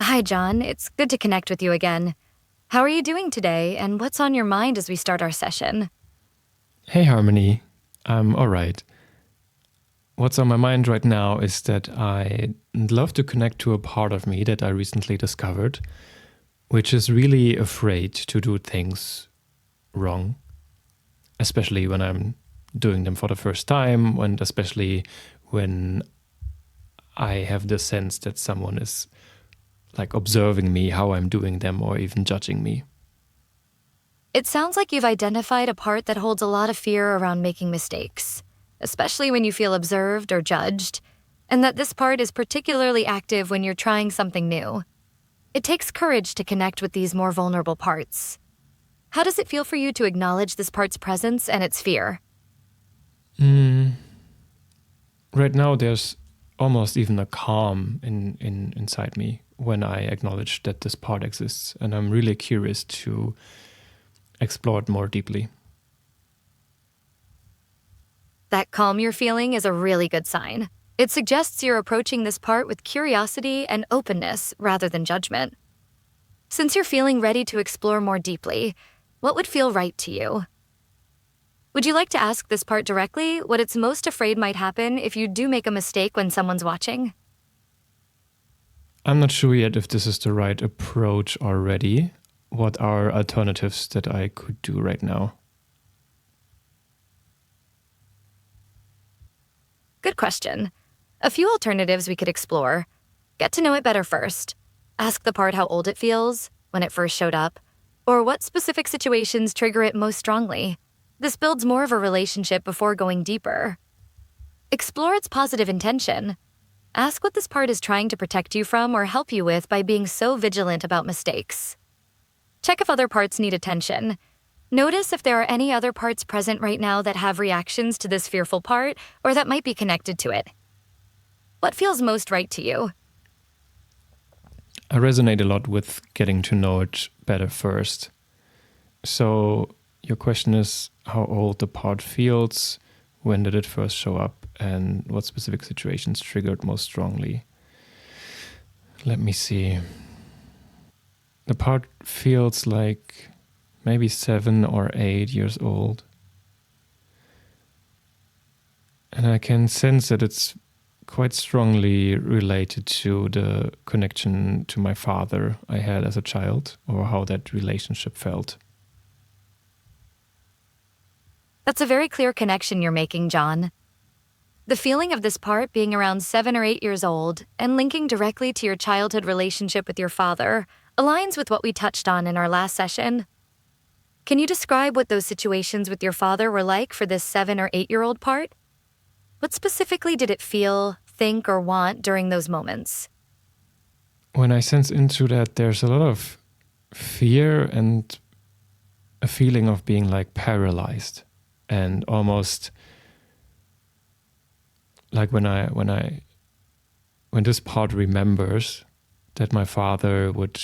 Hi, John. It's good to connect with you again. How are you doing today, and what's on your mind as we start our session? Hey, Harmony. I'm all right. What's on my mind right now is that I'd love to connect to a part of me that I recently discovered, which is really afraid to do things wrong, especially when I'm doing them for the first time, and especially when I have the sense that someone is like observing me, how I'm doing them, or even judging me. It sounds like you've identified a part that holds a lot of fear around making mistakes, especially when you feel observed or judged, and that this part is particularly active when you're trying something new. It takes courage to connect with these more vulnerable parts. How does it feel for you to acknowledge this part's presence and its fear? Right now, there's almost even a calm inside me when I acknowledge that this part exists, and I'm really curious to explore it more deeply. That calm you're feeling is a really good sign. It suggests you're approaching this part with curiosity and openness rather than judgment. Since you're feeling ready to explore more deeply, what would feel right to you? Would you like to ask this part directly what it's most afraid might happen if you do make a mistake when someone's watching? I'm not sure yet if this is the right approach already. What are alternatives that I could do right now? Good question. A few alternatives we could explore. Get to know it better first. Ask the part how old it feels, when it first showed up, or what specific situations trigger it most strongly. This builds more of a relationship before going deeper. Explore its positive intention. Ask what this part is trying to protect you from or help you with by being so vigilant about mistakes. Check if other parts need attention. Notice if there are any other parts present right now that have reactions to this fearful part or that might be connected to it. What feels most right to you? I resonate a lot with getting to know it better first. So your question is how old the part feels, when did it first show up, and what specific situations triggered most strongly. Let me see. The part feels like maybe 7 or 8 years old. And I can sense that it's quite strongly related to the connection to my father I had as a child, or how that relationship felt. That's a very clear connection you're making, John. The feeling of this part being around 7 or 8 years old and linking directly to your childhood relationship with your father aligns with what we touched on in our last session. Can you describe what those situations with your father were like for this 7 or 8-year-old part? What specifically did it feel, think, or want during those moments? When I sense into that, there's a lot of fear and a feeling of being like paralyzed, and almost like when this part remembers that my father would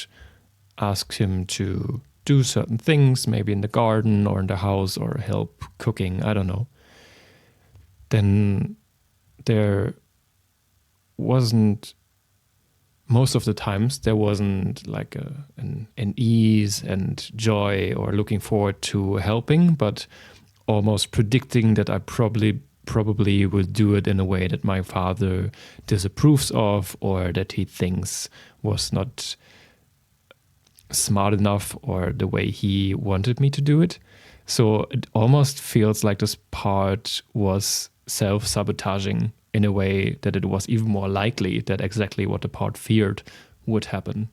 ask him to do certain things, maybe in the garden or in the house, or help cooking, I don't know, then there wasn't, most of the times, there wasn't like an ease and joy or looking forward to helping, but almost predicting that I probably will do it in a way that my father disapproves of, or that he thinks was not smart enough, or the way he wanted me to do it. So it almost feels like this part was self-sabotaging in a way that it was even more likely that exactly what the part feared would happen.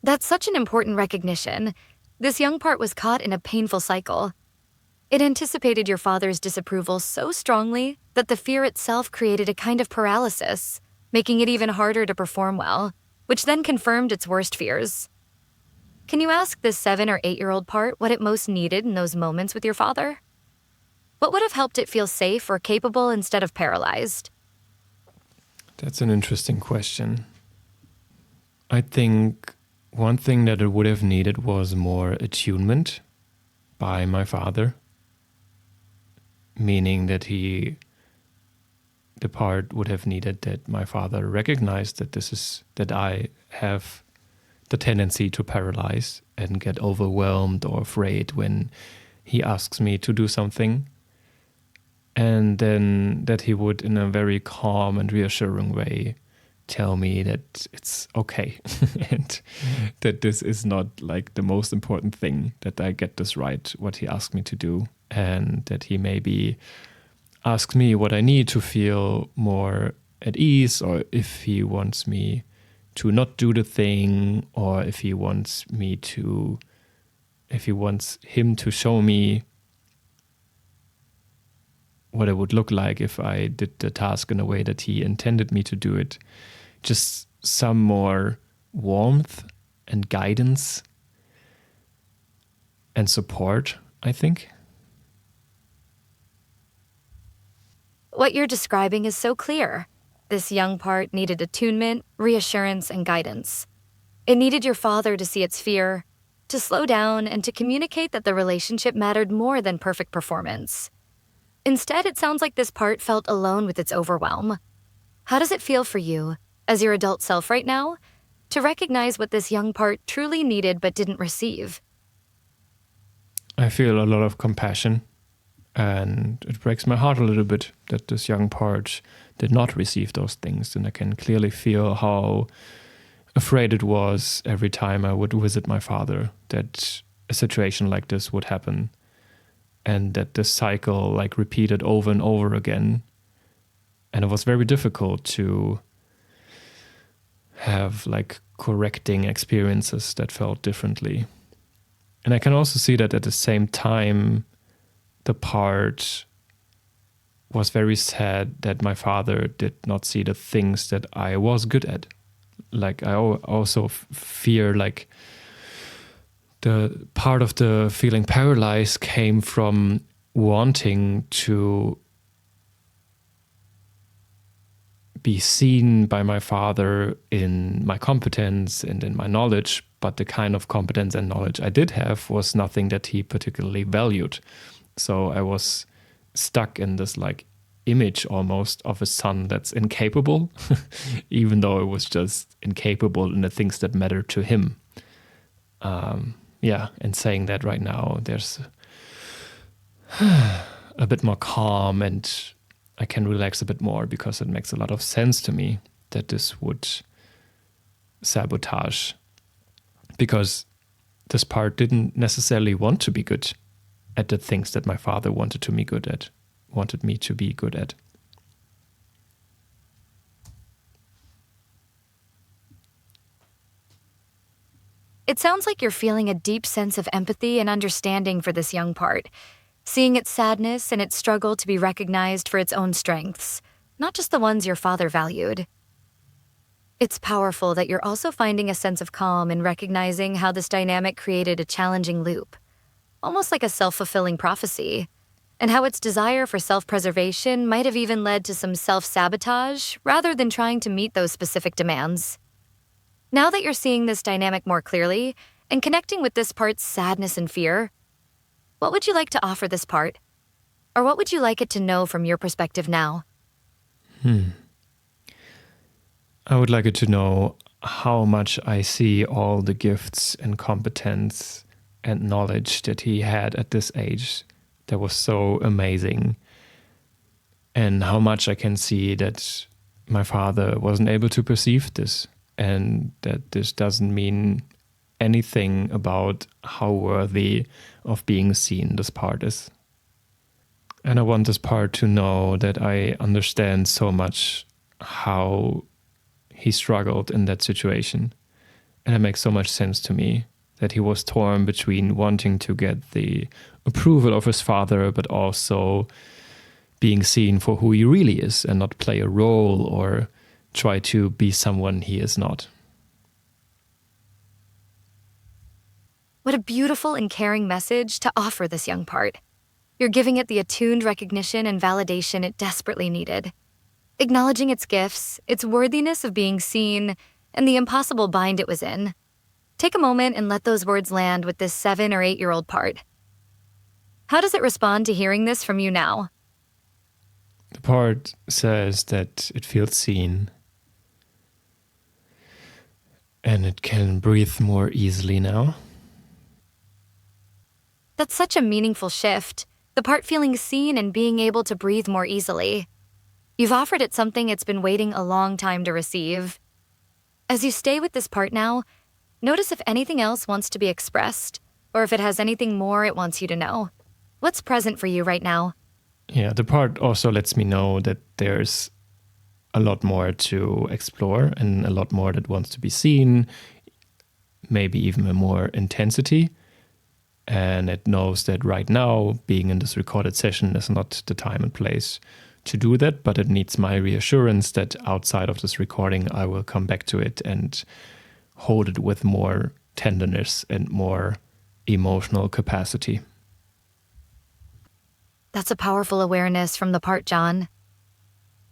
That's such an important recognition. This young part was caught in a painful cycle. It anticipated your father's disapproval so strongly that the fear itself created a kind of paralysis, making it even harder to perform well, which then confirmed its worst fears. Can you ask this 7 or 8-year-old part what it most needed in those moments with your father? What would have helped it feel safe or capable instead of paralyzed? That's an interesting question. I think one thing that it would have needed was more attunement by my father, meaning that he the part would have needed that my father recognized that I have the tendency to paralyze and get overwhelmed or afraid when he asks me to do something. And then that he would, in a very calm and reassuring way, tell me that it's okay and that this is not like the most important thing, that I get this right, what he asked me to do, and that he maybe asks me what I need to feel more at ease, or if he wants me to not do the thing, or if he wants him to show me what it would look like if I did the task in a way that he intended me to do it. Just some more warmth and guidance and support, I think. What you're describing is so clear. This young part needed attunement, reassurance, and guidance. It needed your father to see its fear, to slow down, and to communicate that the relationship mattered more than perfect performance. Instead, it sounds like this part felt alone with its overwhelm. How does it feel for you, as your adult self right now, to recognize what this young part truly needed but didn't receive? I feel a lot of compassion, and it breaks my heart a little bit that this young part did not receive those things, and I can clearly feel how afraid it was every time I would visit my father that a situation like this would happen, and that this cycle like repeated over and over again. And it was very difficult to have like correcting experiences that felt differently. And I can also see that at the same time, the part was very sad that my father did not see the things that I was good at. Like I also fear like the part of the feeling paralyzed came from wanting to be seen by my father in my competence and in my knowledge, but the kind of competence and knowledge I did have was nothing that he particularly valued. So I was stuck in this like image almost of a son that's incapable, even though it was just incapable in the things that matter to him. And saying that right now, there's a bit more calm and I can relax a bit more, because it makes a lot of sense to me that this would sabotage, because this part didn't necessarily want to be good at the things that my father wanted me to be good at. It sounds like you're feeling a deep sense of empathy and understanding for this young part, seeing its sadness and its struggle to be recognized for its own strengths, not just the ones your father valued. It's powerful that you're also finding a sense of calm in recognizing how this dynamic created a challenging loop, almost like a self-fulfilling prophecy, and how its desire for self-preservation might have even led to some self-sabotage rather than trying to meet those specific demands. Now that you're seeing this dynamic more clearly and connecting with this part's sadness and fear, what would you like to offer this part? Or what would you like it to know from your perspective now? I would like it to know how much I see all the gifts and competence and knowledge that he had at this age that was so amazing, and how much I can see that my father wasn't able to perceive this, and that this doesn't mean anything about how worthy of being seen this part is. And I want this part to know that I understand so much how he struggled in that situation. And it makes so much sense to me that he was torn between wanting to get the approval of his father, but also being seen for who he really is and not play a role or try to be someone he is not. What a beautiful and caring message to offer this young part. You're giving it the attuned recognition and validation it desperately needed, acknowledging its gifts, its worthiness of being seen, and the impossible bind it was in. Take a moment and let those words land with this 7 or 8-year-old part. How does it respond to hearing this from you now? The part says that it feels seen and it can breathe more easily now. That's such a meaningful shift, the part feeling seen and being able to breathe more easily. You've offered it something it's been waiting a long time to receive. As you stay with this part now, notice if anything else wants to be expressed, or if it has anything more it wants you to know. What's present for you right now? Yeah, the part also lets me know that there's a lot more to explore and a lot more that wants to be seen, maybe even a more intensity. And it knows that right now, being in this recorded session is not the time and place to do that, but it needs my reassurance that outside of this recording, I will come back to it and hold it with more tenderness and more emotional capacity. That's a powerful awareness from the part, John.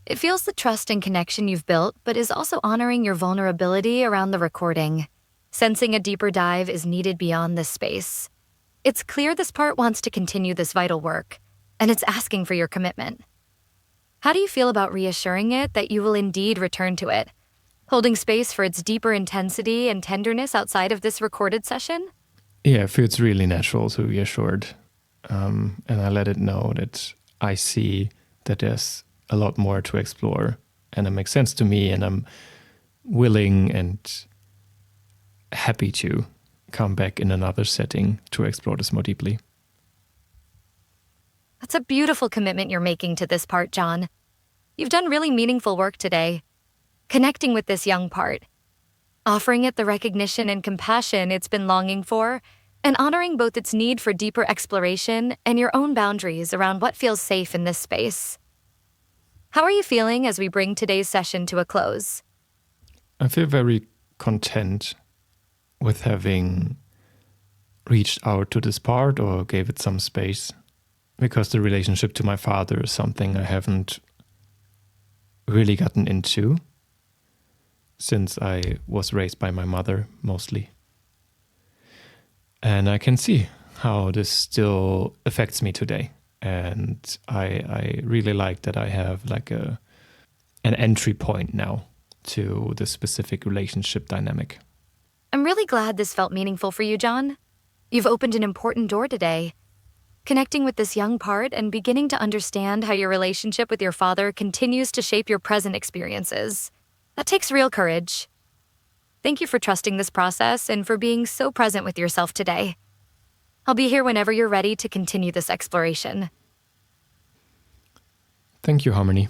It feels the trust and connection you've built, but is also honoring your vulnerability around the recording. Sensing a deeper dive is needed beyond this space. It's clear this part wants to continue this vital work, and it's asking for your commitment. How do you feel about reassuring it that you will indeed return to it, holding space for its deeper intensity and tenderness outside of this recorded session? Yeah, it feels really natural to reassure it. And I let it know that I see that there's a lot more to explore, and it makes sense to me, and I'm willing and happy to come back in another setting to explore this more deeply. That's a beautiful commitment you're making to this part, John. You've done really meaningful work today, connecting with this young part, offering it the recognition and compassion it's been longing for, and honoring both its need for deeper exploration and your own boundaries around what feels safe in this space. How are you feeling as we bring today's session to a close? I feel very content with having reached out to this part or gave it some space, because the relationship to my father is something I haven't really gotten into since I was raised by my mother mostly. And I can see how this still affects me today. And I really like that I have like an entry point now to this specific relationship dynamic. I'm really glad this felt meaningful for you, John. You've opened an important door today, connecting with this young part and beginning to understand how your relationship with your father continues to shape your present experiences. That takes real courage. Thank you for trusting this process and for being so present with yourself today. I'll be here whenever you're ready to continue this exploration. Thank you, Harmony.